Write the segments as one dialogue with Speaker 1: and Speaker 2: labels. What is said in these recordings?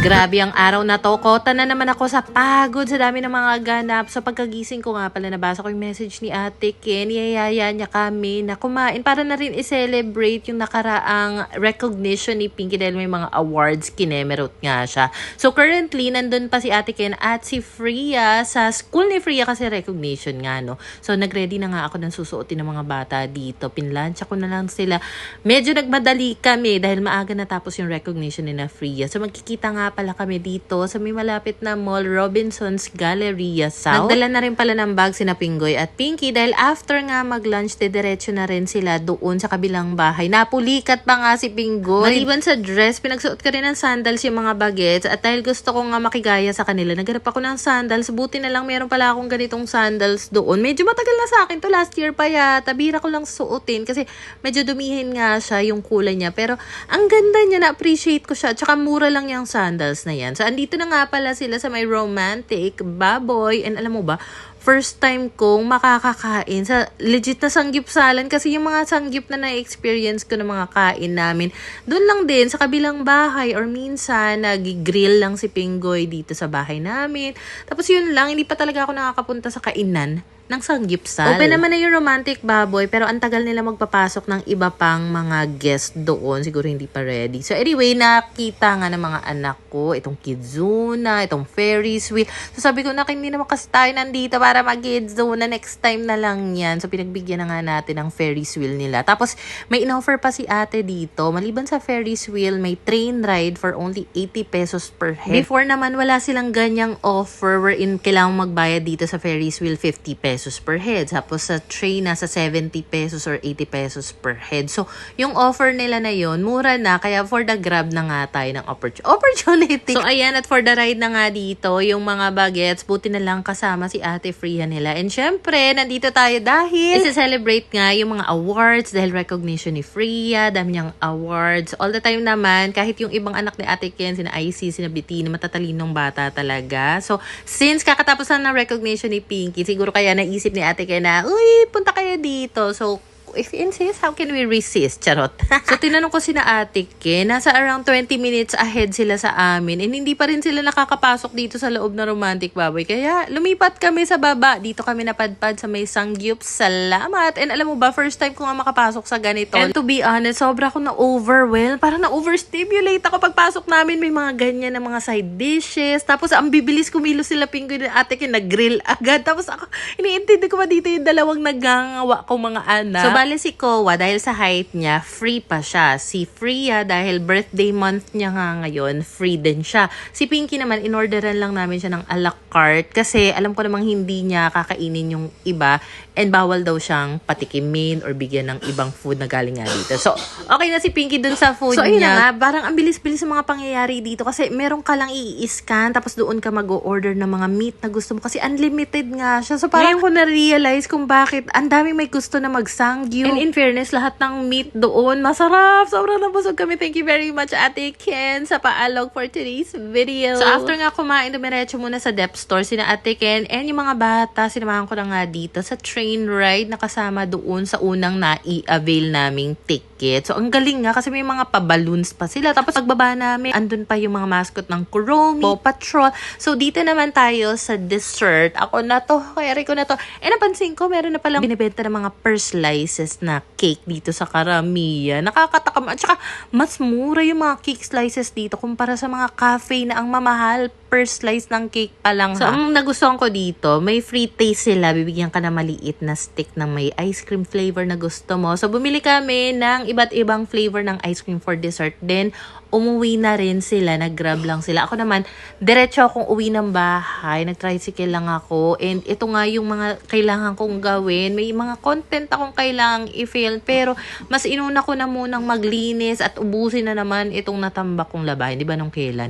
Speaker 1: Grabe ang araw na to. Kota na naman ako sa pagod, sa dami ng mga ganap. Sa pagkagising ko nga pala, nabasa ko yung message ni Ate Ken. Niyayaya niya kami na kumain para na rin i-celebrate yung nakaraang recognition ni Pinky dahil may mga awards, kinemerot nga siya. So currently, nandun pa si Ate Ken at si Freya sa school ni Freya kasi recognition nga, no? So nagready na nga ako ng susuotin ng mga bata dito. Pinlansya ko na lang sila. Medyo nagmadali kami dahil maaga natapos yung recognition ni na Freya. So magkikita nga pala kami dito sa may malapit na mall, Robinson's Galleria South. Nagdala na rin pala ng bag sina Pinggoy at Pinky dahil after nga mag-lunch, diretso na rin sila doon sa kabilang bahay. Napulikat pa nga si Pinggoy. Maliban sa dress, pinagsuot ka rin ng sandals yung mga bagets at dahil gusto ko nga makigaya sa kanila, naghanap ako ng sandals. Buti na lang meron pala akong ganitong sandals doon. Medyo matagal na sa akin to, last year pa yata. Bira ko lang suotin kasi medyo dumihin nga siya yung kulay niya. Pero ang ganda niya, na-appreciate ko siya. Tsaka mura lang yung sandals na yan. So, andito na nga pala sila sa may romantic baboy. And alam mo ba, first time kong makakakain sa legit na sanggipsalan kasi yung mga sanggip na na-experience ko ng mga kain namin, doon lang din sa kabilang bahay or minsan nag-grill lang si Pinggoy dito sa bahay namin. Tapos yun lang, hindi pa talaga ako nakakapunta sa kainan ng sanggipsal. Open naman na yung romantic baboy pero ang tagal nila magpapasok ng iba pang mga guest doon. Siguro hindi pa ready. So anyway, nakita nga ng mga anak ko itong Kidzuna, itong Ferris wheel. So sabi ko na hindi naman kasi tayo nandito para mag-Kidzuna. Next time na lang yan. So pinagbigyan na nga natin ng Ferris wheel nila. Tapos may in-offer pa si ate dito. Maliban sa Ferris wheel, may train ride for only 80 pesos per head. Before naman wala silang ganyang offer wherein kailangang magbayad dito sa Ferris wheel 50 pesos per head. Tapos sa train, nasa 70 pesos or 80 pesos per head. So, yung offer nila na yon mura na. Kaya for the grab na nga tayo ng opportunity. So, ayan. At for the ride na nga dito, yung mga bagets, buti na lang kasama si Ate Freya nila. And syempre, nandito tayo dahil isi-celebrate nga yung mga awards dahil recognition ni Freya, dami niyang awards. All the time naman, kahit yung ibang anak ni Ate Ken, sina IC, sina Bettina, matatalinong bata talaga. So, since kakatapos na ng recognition ni Pinky, siguro kaya naisip ni Ate Ken na, uy, punta kayo dito. So, if you insist, how can we resist? Charot. So, tinanong ko sina Ate Ken, nasa around 20 minutes ahead sila sa amin. And hindi pa rin sila nakakapasok dito sa loob na romantic baboy. Kaya, lumipat kami sa baba. Dito kami napadpad sa may sangyup. Salamat. And alam mo ba, first time ko nga makapasok sa ganito. And to be honest, sobra akong na-overwhelm. Parang na-overstimulate ako pagpasok namin. May mga ganyan na mga side dishes. Tapos, ang bibilis kumilos sila Pinggoy na Ate Ken, nag-grill agad. Tapos ako, iniintindi ko pa dito yung dalawang nagangawa kong mga anak. So, bale si Kowa, dahil sa height niya, free pa siya. Si Freya, dahil birthday month niya nga ngayon, free din siya. Si Pinky naman, inorderan lang namin siya ng a la carte kasi alam ko namang hindi niya kakainin yung iba and bawal daw siyang patikimin or bigyan ng ibang food na galing nga dito. So, okay na si Pinky dun sa food niya. So, ayun na nga, parang ang bilis-bilis sa mga pangyayari dito kasi meron ka lang i-scan tapos doon ka mag-order ng mga meat na gusto mo kasi unlimited nga siya. So, parang ko na-realize kung bakit ang daming may gusto na magsang. And in fairness, lahat ng meat doon, masarap. Sobrang nabusog kami. Thank you very much, Ate Ken, sa paalog for today's video. So, after nga kumain, dumiretso muna sa Dep Store, sina Ate Ken, and yung mga bata, sinamahan ko na nga dito sa train ride na kasama doon sa unang na-i-avail naming ticket. So, ang galing nga kasi may mga pa-balloons pa sila. Tapos, pagbaba namin, andun pa yung mga mascot ng Kuromi, Paw Patrol. So, dito naman tayo sa dessert. Ako na to, kaya ko na to. And napansin ko, meron na palang binibenta ng mga pearl slices na cake dito sa Karamiya. Nakakatakam. At saka, mas mura yung mga cake slices dito kumpara sa mga cafe na ang mamahal per slice ng cake pa lang. So, ang nagustuhan ko dito, may free taste sila. Bibigyan ka na maliit na stick ng may ice cream flavor na gusto mo. So, bumili kami ng iba't ibang flavor ng ice cream for dessert. Then, umuwi na rin sila. Nag-grab lang sila. Ako naman, diretso akong uwi ng bahay. Nag-tricycle lang ako. And ito nga yung mga kailangan kong gawin. May mga content akong kailangang i-film. Pero, mas inuna ko na munang maglinis at ubusin na naman itong natambak kong labahin. Di ba nung kailan?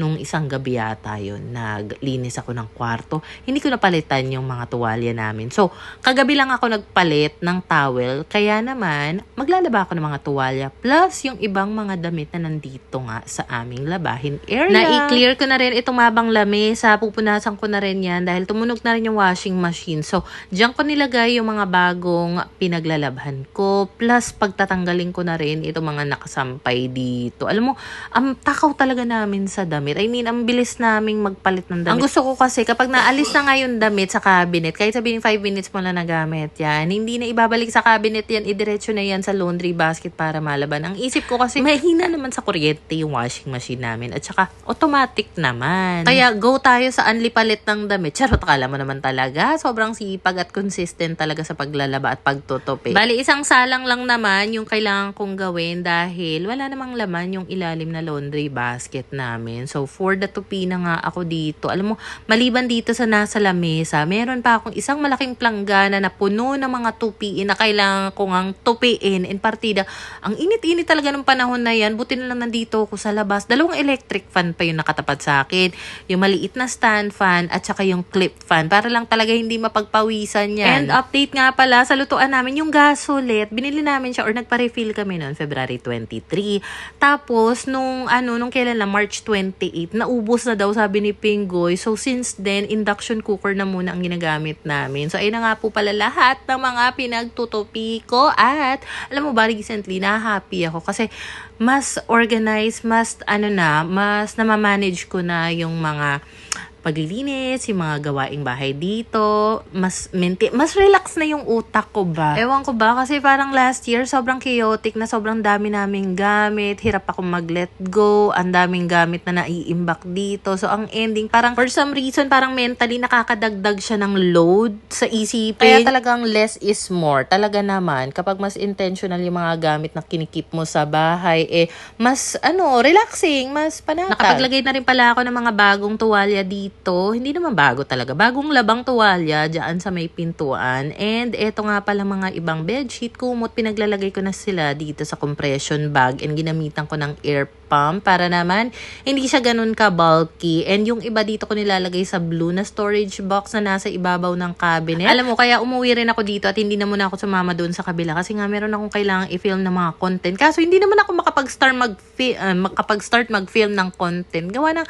Speaker 1: Nung isang gabi yata yun, naglinis ako ng kwarto. Hindi ko napalitan yung mga tuwalya namin. So, kagabi lang ako nagpalit ng towel. Kaya naman, maglalaba ako ng mga tuwalya. Plus, yung ibang mga damit na nandito nga sa aming labahin area. Na-i-clear ko na rin itong mabang lamesa. Pupunasan ko na rin yan dahil tumunog na rin yung washing machine. So, diyan ko nilagay yung mga bagong pinaglalabhan ko. Plus, pagtatanggalin ko na rin itong mga nakasampay dito. Alam mo, takaw talaga namin sa damit. damit. I mean, ang bilis naming magpalit ng damit. Ang gusto ko kasi, kapag naalis na nga yung damit sa cabinet, kahit sabihin 5 minutes mo na nagamit yan, hindi na ibabalik sa cabinet yan, idiretso na yan sa laundry basket para malaban. Ang isip ko kasi, mahina naman sa kuryente yung washing machine namin. At saka, automatic naman. Kaya, go tayo sa unli palit ng damit. Charot, akala mo naman talaga. Sobrang sipag at consistent talaga sa paglalaba at pagtutupi. Bali, isang salang lang naman yung kailangan kong gawin dahil wala namang laman yung ilalim na laundry basket namin. So, for the tupi na nga ako dito. Alam mo, maliban dito sa nasa lamesa, meron pa akong isang malaking planggana na puno ng mga tupiin na kailangan ko ngang tupiin in partida. Ang init-init talaga ng panahon na yan. Buti na lang nandito ako sa labas. 2 electric fan pa yung nakatapat sa akin. Yung maliit na stand fan at saka yung clip fan. Para lang talaga hindi mapagpawisan yan. And update nga pala sa lutuan namin, yung gasolet. Binili namin siya or nagpa-refill kami noon February 23. Tapos, nung kailan lang, March 28, naubos na daw sabi ni Pinggoy. So, since then, induction cooker na muna ang ginagamit namin. So, ayun na nga po pala lahat ng mga pinagtutupi ko. At, alam mo ba, recently, na-happy ako kasi mas organized, mas namamanage ko na yung mga paglilinis, yung mga gawaing bahay dito, mas relax na yung utak ko ba. Ewan ko ba, kasi parang last year, sobrang chaotic na sobrang dami naming gamit, hirap ako mag-let go, ang daming gamit na naiimbak dito. So, ang ending, parang for some reason, parang mentally nakakadagdag siya ng load sa isipin. Kaya talagang less is more. Talaga naman, kapag mas intentional yung mga gamit na kinikip mo sa bahay, mas, relaxing, mas panatag. Nakapaglagay na rin pala ako ng mga bagong tuwalya dito. Hindi naman bago talaga. Bagong labang tuwalya dyan sa may pintuan. And eto nga pala mga ibang bedsheet, kumot, pinaglalagay ko na sila dito sa compression bag and ginamitan ko ng air pump para naman hindi siya ganun ka-bulky. And yung iba dito ko nilalagay sa blue na storage box na nasa ibabaw ng cabinet. Alam mo, kaya umuwi rin ako dito at hindi na muna ako sumama doon sa kabila kasi nga meron akong kailangang i-film ng mga content. Kaso hindi naman ako makapag-start mag-film ng content. Gawa ng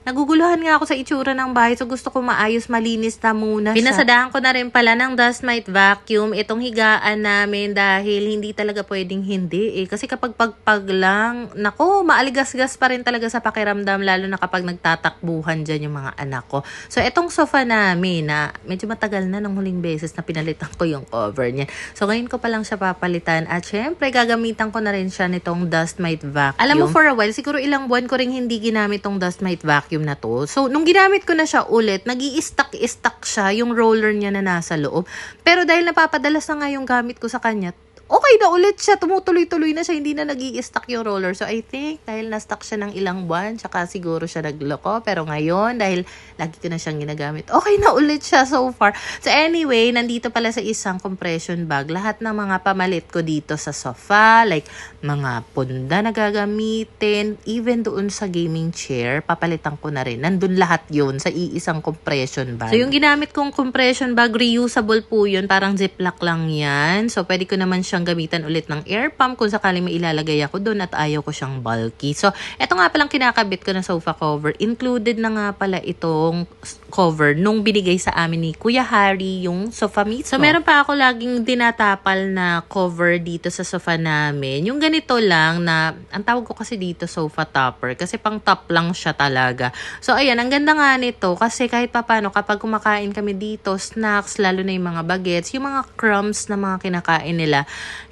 Speaker 1: naguguluhan nga ako sa itsura ng bahay, so gusto ko maayos, malinis na muna siya. Pinasadahan ko na rin pala ng dust mite vacuum itong higaan namin dahil hindi talaga pwedeng hindi Kasi kapag pagpag lang, nako, maaligas-gas pa rin talaga sa pakiramdam, lalo na kapag nagtatakbuhan dyan yung mga anak ko. So, itong sofa namin na medyo matagal na ng huling beses na pinalitan ko yung cover niya. So, ngayon ko pa lang siya papalitan at syempre, gagamitan ko na rin siya nitong dust mite vacuum. Alam mo, for a while, siguro ilang buwan ko rin hindi ginamit tong dust mite vacuum na to. So, nung ginamit ko na siya ulit, nag-i-stuck siya yung roller niya na nasa loob. Pero dahil napapadalas na nga yung gamit ko sa kanya, okay na ulit siya. Tumutuloy-tuloy na siya. Hindi na nag-i-stuck yung roller. So, I think, dahil na-stuck siya ng ilang buwan, tsaka siguro siya nagloko. Pero ngayon, dahil lagi ko na siyang ginagamit, okay na ulit siya so far. So, anyway, nandito pala sa isang compression bag, lahat ng mga pamalit ko dito sa sofa, like, mga punda na gagamitin, even doon sa gaming chair, papalitan ko na rin. Nandun lahat yun sa iisang compression bag. So, yung ginamit kong compression bag, reusable po yun. Parang ziplock lang yan. So, pwede ko naman siyang gamitan ulit ng air pump kung sakaling may ilalagay ako doon at ayaw ko siyang bulky. So, eto nga palang kinakabit ko na sofa cover. Included na nga pala itong cover nung binigay sa amin ni Kuya Harry yung sofa mismo. So, meron pa ako laging dinatapal na cover dito sa sofa namin. Yung ganito lang na, ang tawag ko kasi dito sofa topper kasi pang top lang siya talaga. So, ayan, ang ganda nga nito kasi kahit papano kapag kumakain kami dito, snacks, lalo na yung mga bagets, yung mga crumbs na mga kinakain nila,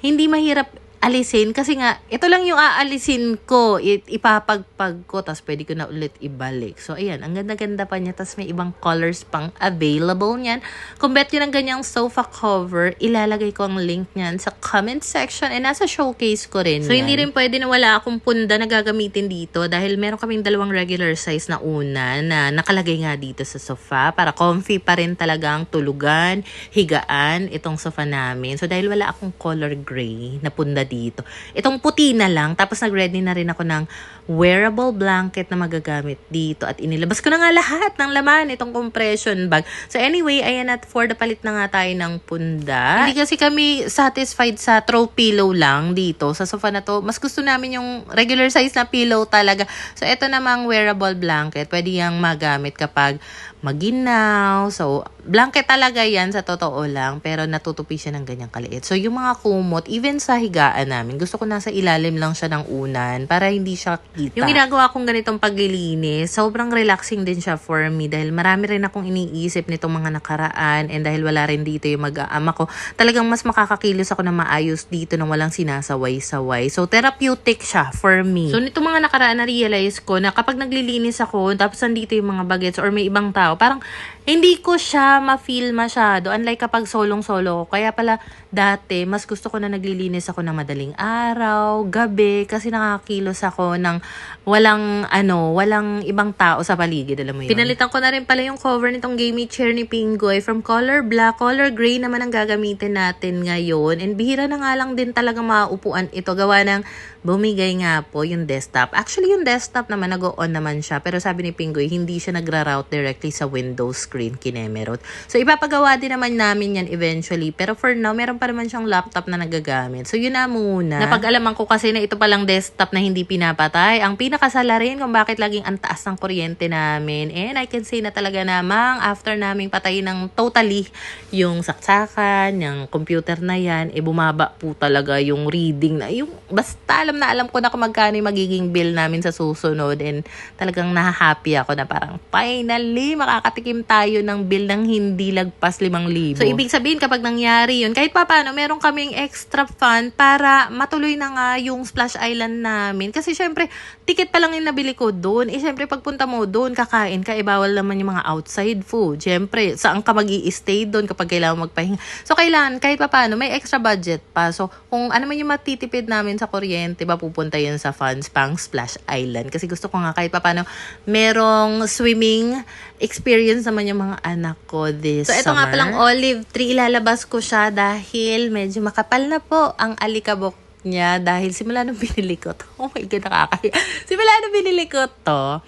Speaker 1: hindi mahirap alisin kasi nga, ito lang yung aalisin ko, ipapagpag ko, tapos pwede ko na ulit ibalik. So, ayan, ang ganda-ganda pa niya, tapos may ibang colors pang available niyan. Kung bet yun ang ganyang sofa cover, ilalagay ko ang link niyan sa comment section, and nasa showcase ko rin. So, hindi rin pwede na wala akong punda na gagamitin dito dahil meron kaming 2 regular size na una na nakalagay nga dito sa sofa para comfy pa rin talagang tulugan, higaan, itong sofa namin. So, dahil wala akong color gray na punda dito. Itong puti na lang. Tapos nag-ready na rin ako ng wearable blanket na magagamit dito. At inilabas ko na nga lahat ng laman itong compression bag. So anyway, ayan at for the palit na nga tayo ng punda. Hindi kasi kami satisfied sa throw pillow lang dito sa sofa na to. Mas gusto namin yung regular size na pillow talaga. So ito namang wearable blanket. Pwede yang magamit kapag maginaw. So, blanket talaga yan sa totoo lang, pero natutupi siya ng ganyang kaliit. So, yung mga kumot, even sa higaan namin, gusto ko nasa ilalim lang siya ng unan para hindi siya kita. Yung ginagawa kong ganitong paglilinis, sobrang relaxing din siya for me dahil marami rin akong iniisip nitong mga nakaraan and dahil wala rin dito yung mag-aama ko, talagang mas makakakilos ako na maayos dito nang walang sinasaway-saway. So, therapeutic siya for me. So, nitong mga nakaraan na-realize ko na kapag naglilinis ako, tapos nandito yung mga bagets or may ibang tao, parang hindi ko siya ma-feel masyado. Unlike kapag solong-solo ko. Kaya pala dati, mas gusto ko na naglilinis ako ng madaling araw, gabi, kasi nakakakilos ako ng walang ibang tao sa paligid. Alam mo yun? Pinalitan ko na rin pala yung cover nitong gaming chair ni Pingoy from color black. Color gray naman ang gagamitin natin ngayon. And bihira na nga lang din talaga maupuan ito. Gawa ng bumigay nga po yung desktop. Actually, yung desktop naman, nag-on naman siya. Pero sabi ni Pingoy, hindi siya nagra-route directly sa Windows screen, kinemerot. So, ipapagawa din naman namin yan eventually. Pero for now, meron pa naman siyang laptop na nagagamit. So, yun na muna. Napag-alaman ko kasi na ito palang desktop na hindi pinapatay. Ang pinakasala rin kung bakit laging ang taas ng kuryente namin. And I can say na talaga namang after naming patayin ng totally yung saksakan, yung computer na yan, bumaba po talaga yung reading na, yung basta alam ko na kung magkano yung magiging bill namin sa susunod and talagang nahahappy ako na parang finally makakatikim tayo ng bill ng hindi lagpas 5,000. So ibig sabihin kapag nangyari yun, kahit pa paano meron kaming extra fund para matuloy na nga yung Splash Island namin. Kasi syempre, ticket pa lang yung nabili ko doon. Syempre pagpunta mo doon, kakain ka, bawal naman yung mga outside food. Syempre, saan ka mag-i-stay doon kapag kailangan magpahinga. So kailangan, kahit pa paano, may extra budget pa. So kung ano man yung matitipid namin sa kuryente, pupunta yun sa funds pang Splash Island. Kasi gusto ko nga kahit paano merong swimming experience naman yung mga anak ko this summer. So, ito nga palang olive tree. Ilalabas ko siya dahil medyo makapal na po ang alikabok niya dahil simula nung binili ko to. Oh my God, nakakaya. Simula nung binili ko to,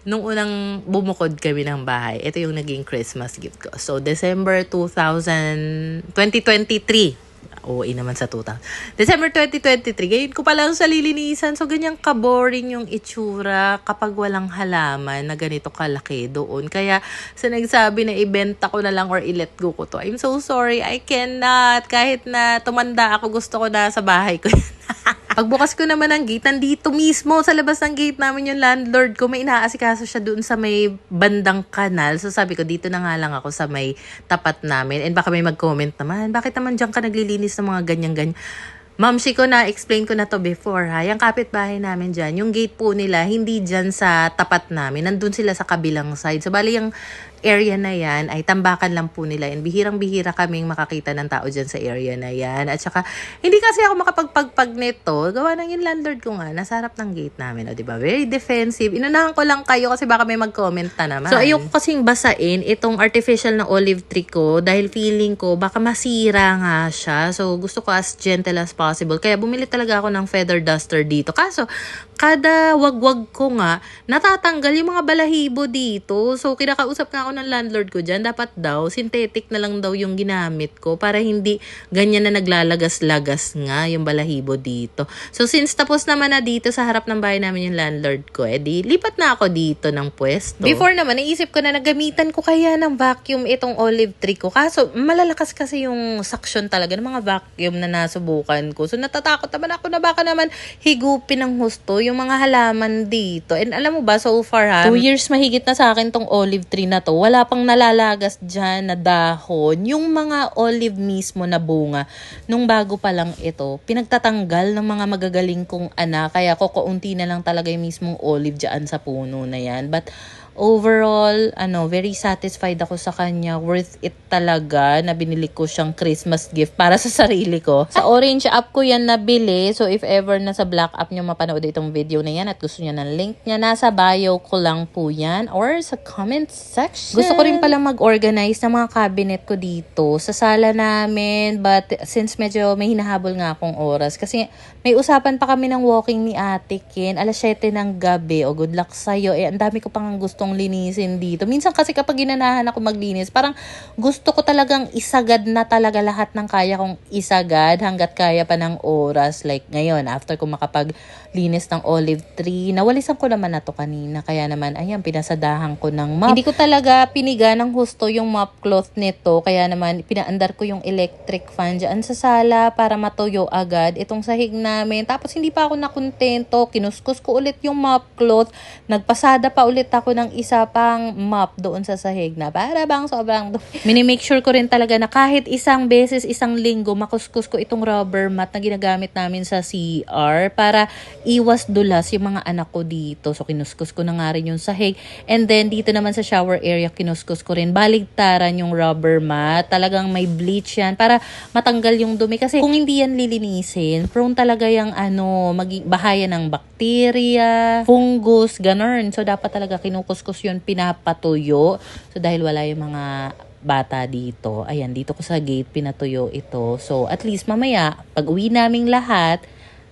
Speaker 1: nung unang bumukod kami ng bahay, ito yung naging Christmas gift ko. So, December 2023. Oo, naman sa 2000. December 2023, ngayon ko pa lang sa lilinisan. So, ganyang ka-boring yung itsura kapag walang halaman na ganito kalaki doon. Kaya, sa nagsabi na ibenta ko na lang or i-let go ko to, I'm so sorry, I cannot. Kahit na tumanda ako, gusto ko na sa bahay ko. Pagbukas ko naman ng gate, nandito mismo sa labas ng gate namin yung landlord ko. May inaasikaso siya doon sa may bandang kanal. So sabi ko, dito na nga lang ako sa may tapat namin. And baka may mag-comment naman, bakit naman dyan ka naglilinis ng mga ganyan-ganyan? Mamsi ko na, explain ko na to before ha. Yung kapitbahay namin dyan, yung gate po nila, hindi dyan sa tapat namin. Nandun sila sa kabilang side. So bali yung area na yan ay tambakan lang po nila and bihirang-bihira kaming makakita ng tao dyan sa area na yan. At saka, hindi kasi ako makapagpagpag nito. Gawa ng yung landlord ko nga, nasa harap ng gate namin. O, diba? Very defensive. Inunahan ko lang kayo kasi baka may mag-comment na naman. So, ayoko kasing basain itong artificial na olive tree ko dahil feeling ko baka masira nga siya. So, gusto ko as gentle as possible. Kaya bumili talaga ako ng feather duster dito. Kaso, kada wag-wag ko nga, natatanggal yung mga balahibo dito. So, kinakausap nga ako ng landlord ko dyan, dapat daw, synthetic na lang daw yung ginamit ko para hindi ganyan na naglalagas-lagas nga yung balahibo dito. So, since tapos naman na dito sa harap ng bahay namin yung landlord ko, di lipat na ako dito ng pwesto. Before naman, naisip ko na nagamitan ko kaya ng vacuum itong olive tree ko. Kaso, malalakas kasi yung suction talaga ng mga vacuum na nasubukan ko. So, natatakot naman ako na baka naman higupin ng husto yung mga halaman dito. And alam mo ba, so far 2 years mahigit na sa akin tong olive tree na to. Wala pang nalalagas dyan na dahon. Yung mga olive mismo na bunga, nung bago pa lang ito, pinagtatanggal ng mga magagaling kong anak. Kaya kukunti na lang talaga yung mismong olive dyan sa puno na yan. But overall, very satisfied ako sa kanya. Worth it talaga na binili ko siyang Christmas gift para sa sarili ko. Sa Orange app ko yan nabili. So, if ever nasa Black app nyo mapanood itong video na yan at gusto nyo ng link niya, nasa bio ko lang po yan or sa comment section. Gusto ko rin pala mag-organize ng mga cabinet ko dito sa sala namin. But since medyo may hinahabol nga akong oras, kasi may usapan pa kami ng walking ni Ate Ken, 7:00 ng gabi. O, good luck sa'yo. Ang dami ko pang gustong akong linisin dito. Minsan kasi kapag ginanahan ako maglinis, parang gusto ko talagang isagad na talaga lahat ng kaya kong isagad hanggat kaya pa ng oras. Like ngayon, after ko makapaglinis ng olive tree, nawalisan ko naman na to kanina. Kaya naman, ayan, pinasadahan ko ng mop. Hindi ko talaga piniga ng husto yung mop cloth nito. Kaya naman, pinaandar ko yung electric fan dyan sa sala para matuyo agad itong sahig namin. Tapos hindi pa ako nakontento. Kinuskus ko ulit yung mop cloth. Nagpasada pa ulit ako ng isa pang mop doon sa sahig na para bang sobrang minimake sure ko rin talaga na kahit isang beses, isang linggo, makuskus ko itong rubber mat na ginagamit namin sa CR para iwas dulas yung mga anak ko dito. So, kinuskus ko na nga rin yung sahig. And then, dito naman sa shower area, kinuskus ko rin baligtaran yung rubber mat. Talagang may bleach yan para matanggal yung dumi. Kasi kung hindi yan lilinisin, prone talaga yung bahaya ng bacteria, fungus, ganun. So, dapat talaga kinukuskus yun, pinapatuyo. So, dahil wala yung mga bata dito, ayan, dito ko sa gate, pinatuyo ito. So, at least mamaya, pag uwi naming lahat,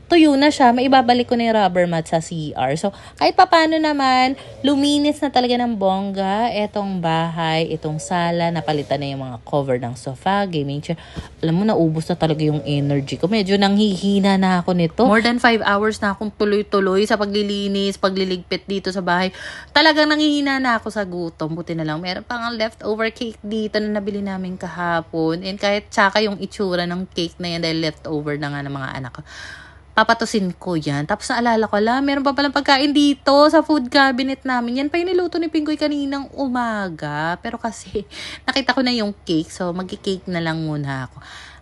Speaker 1: tuyo na siya, maibabalik ko na yung rubber mat sa CR. So, kahit papano naman, luminis na talaga ng bongga etong bahay, itong sala, napalitan na yung mga cover ng sofa, gaming chair. Alam mo, naubos na talaga yung energy ko. Medyo nanghihina na ako nito. More than 5 hours na akong tuloy-tuloy sa paglilinis, pagliligpit dito sa bahay. Talagang nanghihina na ako sa gutom. Buti na lang, meron pang leftover cake dito na nabili namin kahapon. And kahit tsaka yung itsura ng cake na yan dahil leftover na nga ng mga anak ko, papatusin ko yan. Tapos naalala ko, meron pa palang pagkain dito sa food cabinet namin. Yan pa yung niluto ni Pingoy kaninang umaga. Pero kasi nakita ko na yung cake. So mag-cake na lang muna ako.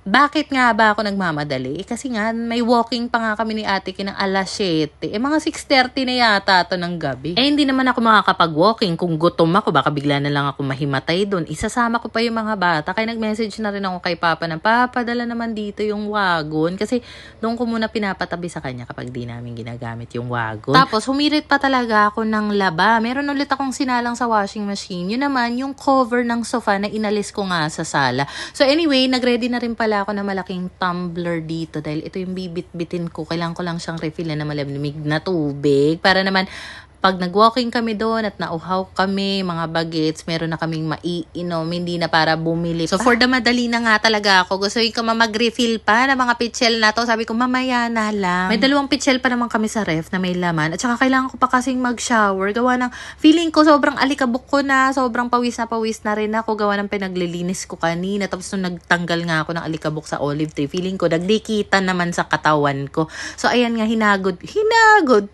Speaker 1: Bakit nga ba ako nagmamadali? Kasi nga, may walking pa nga kami ni ate kinang alas 7. Mga 6:30 na yata ito ng gabi. Hindi naman ako makakapag-walking. Kung gutom ako, baka bigla na lang ako mahimatay doon. Isasama ko pa yung mga bata. Kaya nag-message na rin ako kay Papa na, Papa, dala naman dito yung wagon. Kasi doon ko muna pinapatabi sa kanya kapag di namin ginagamit yung wagon. Tapos, humirit pa talaga ako ng laba. Meron ulit akong sinalang sa washing machine. Yun naman, yung cover ng sofa na inalis ko nga sa sala. So anyway, nag-ready na rin pala ako na malaking tumbler dito dahil ito yung bibit-bitin ko. Kailangan ko lang siyang refill na malamig na tubig para naman pag nag-walking kami doon at nauhaw kami, mga bagets, meron na kaming maiinom, hindi na para bumili. So, for the madali na nga talaga ako. Gusto ko mag-refill pa ng mga pitchel na to. Sabi ko, mamaya na lang. May 2 pitchel pa naman kami sa ref na may laman. At saka kailangan ko pa kasing mag-shower. Gawa ng, feeling ko sobrang alikabok ko na, sobrang pawis na rin ako. Gawa ng pinaglilinis ko kanina. Tapos nung nagtanggal nga ako ng alikabok sa olive tree, feeling ko, nagdikitan naman sa katawan ko. So, ayan nga, hinagod.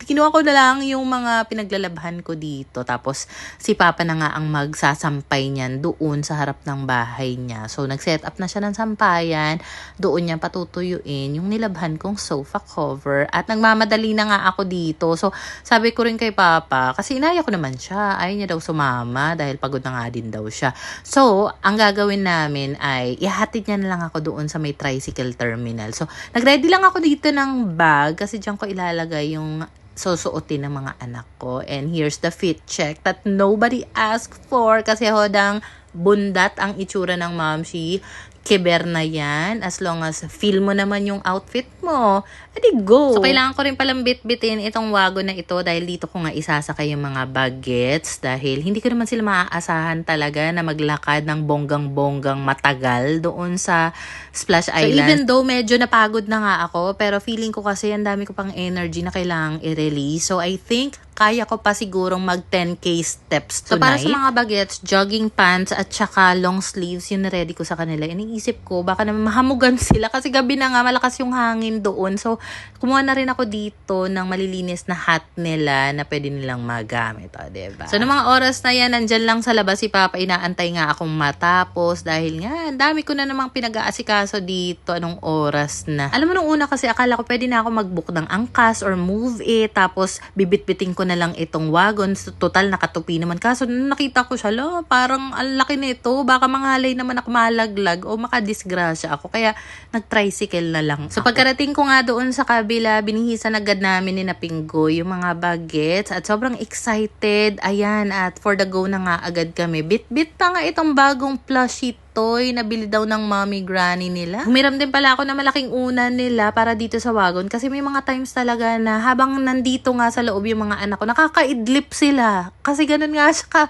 Speaker 1: Kinuha ko na lang yung mga pinaglalabhan ko dito. Tapos, si Papa na nga ang magsasampay niyan doon sa harap ng bahay niya. So, nag-set up na siya ng sampayan. Doon niya patutuyuin yung nilabhan kong sofa cover. At nagmamadali na nga ako dito. So, sabi ko rin kay Papa, kasi inaya ko naman siya. Ayaw niya daw sumama dahil pagod na nga din daw siya. So, ang gagawin namin ay ihatid niya na lang ako doon sa may tricycle terminal. So, nag-ready lang ako dito ng bag kasi diyan ko ilalagay yung susuotin ng mga anak ko. And here's the fit check that nobody asked for kasi hodang bundat ang itsura ng Mamshi. Kiber na yan. As long as feel mo naman yung outfit mo, edi go. So, kailangan ko rin palang bitbitin itong wagon na ito dahil dito ko nga isasakay yung mga bagets dahil hindi ko naman sila maaasahan talaga na maglakad ng bonggang-bonggang matagal doon sa Splash Island. So, even though medyo napagod na nga ako, pero feeling ko kasi ang dami ko pang energy na kailangang i-release. So, I think kaya ko pa sigurong mag 10K steps tonight. So, para sa mga bagets, jogging pants at saka long sleeves, yun na ready ko sa kanila. Iniisip ko, baka naman mahamugan sila kasi gabi na nga, malakas yung hangin doon. So, kumuha na rin ako dito ng malilinis na hat nila na pwede nilang magamit. O, diba? So, ng mga oras na yan, nandyan lang sa labas si Papa, inaantay nga akong matapos dahil nga, dami ko na namang pinag-aasikaso dito. Anong oras na? Alam mo, nung una kasi akala ko pwede na ako mag-book ng angkas or move it, tapos bibit-biting ko na lang itong wagon. Total, nakatupi naman. Kaso, nakita ko siya, parang ang laki nito. Baka mangalay naman ako malaglag o makadisgrasya ako. Kaya, nag-tricycle na lang ako. So, pagkarating ko nga doon sa kabila, binihisan agad namin ni Napinggoy yung mga bagets at sobrang excited. Ayan, at for the go na nga agad kami. Bit-bit pa nga itong bagong plushie toy na bili daw ng mommy granny nila. Humiram din pala ako na malaking unan nila para dito sa wagon kasi may mga times talaga na habang nandito nga sa loob yung mga anak ko, nakakaidlip sila. Kasi ganun nga siya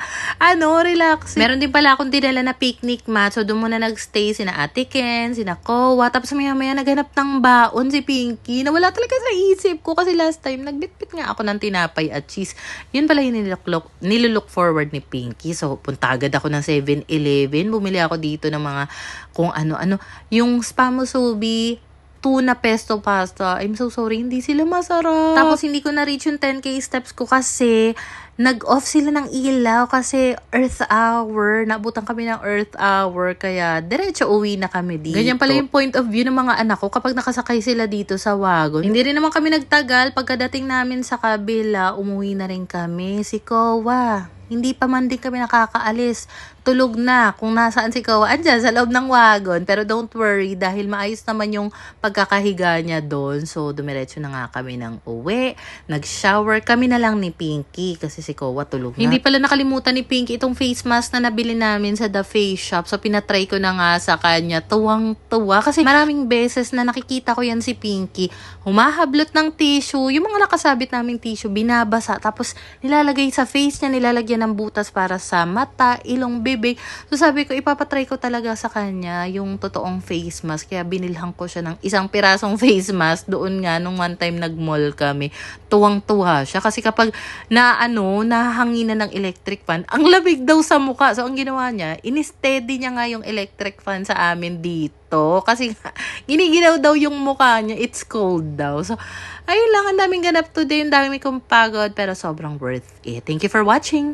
Speaker 1: relax. Meron din pala akong dinala na picnic mat. So doon muna nagstay sina Ate Ken, sina Kowa. Tapos maya-maya naghanap ng baon si Pinky na wala talaga sa isip ko kasi last time nagbitbit nga ako ng tinapay at cheese. Yun pala yung nililook forward ni Pinky. So punta agad ako ng 7-Eleven. Bumili ako dito ng mga kung ano-ano. Yung spam musubi, tuna pesto pasta. I'm so sorry, hindi sila masarap. Tapos hindi ko na-reach yung 10K steps ko kasi nag-off sila ng ilaw kasi Earth Hour. Nabutan kami ng Earth Hour kaya diretso uwi na kami dito. Ganyan pala yung point of view ng mga anak ko kapag nakasakay sila dito sa wagon. Hindi rin naman kami nagtagal. Pagkadating namin sa kabila, umuwi na rin kami. Si Kowa, hindi pa man din kami nakakaalis. Tulog na. Kung nasaan si Kowa, andyan sa loob ng wagon. Pero don't worry dahil maayos naman yung pagkakahiga niya doon. So, dumiretso na nga kami ng uwi. Nag-shower kami na lang ni Pinky kasi si Kowa tulog na. Hindi pala nakalimutan ni Pinky itong face mask na nabili namin sa The Face Shop. So, pinatry ko na nga sa kanya. Tuwang-tuwa kasi maraming beses na nakikita ko yan si Pinky. Humahablot ng tissue. Yung mga nakasabit naming tissue, binabasa. Tapos, nilalagay sa face niya, nilalagyan ng butas para sa mata, ilong, bibig. So sabi ko, ipapatry ko talaga sa kanya yung totoong face mask. Kaya binilhan ko siya ng isang pirasong face mask doon nga nung one time nag-mall kami. Tuwang-tuwa siya. Kasi kapag nahanginan ng electric fan, ang lamig daw sa mukha. So ang ginawa niya, in-steady niya nga yung electric fan sa amin dito. Kasi giniginaw daw yung mukha niya. It's cold daw. So ayun lang, ang daming ganap today. Ang daming kong pagod. Pero sobrang worth it. Thank you for watching.